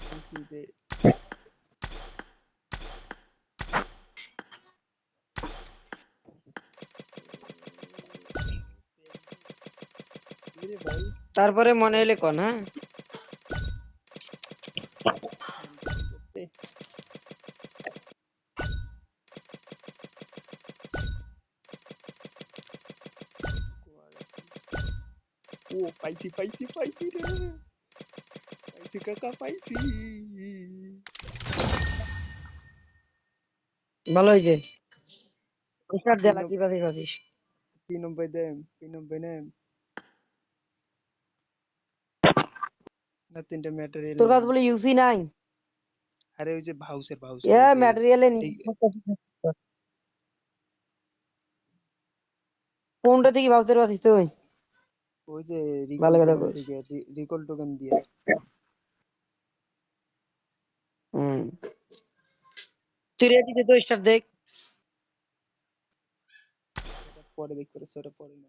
Thank you, Jay. Really, bhai? তারপরে মনে এলে কোন হ্যাঁ Hey. Oh, spicy, spicy, spicy রে। Spicy কাকা, spicy। ভালো হয়েছে স্টার্ট তিন দেলা কি বাজে বাজিস 93 দেন, 93 নেন। না 3টা ম্যাটেরিয়াল তোর কাছে নেন। বলে ইউসি নাই আরে ওই যে ভাউসের এ ওই যে ম্যাটেরিয়ালে নি কোনটা থেকে ভাবতে পারছিস তুই ওই যে রিকল ভালো কথা টোকেন কইস থেকে রিকল টোকেন দিয়ে। হুম তুই রেডি দে তো স্টার্ট দেখ সেটা পরে দেখতে পারো, সেটা পরে না।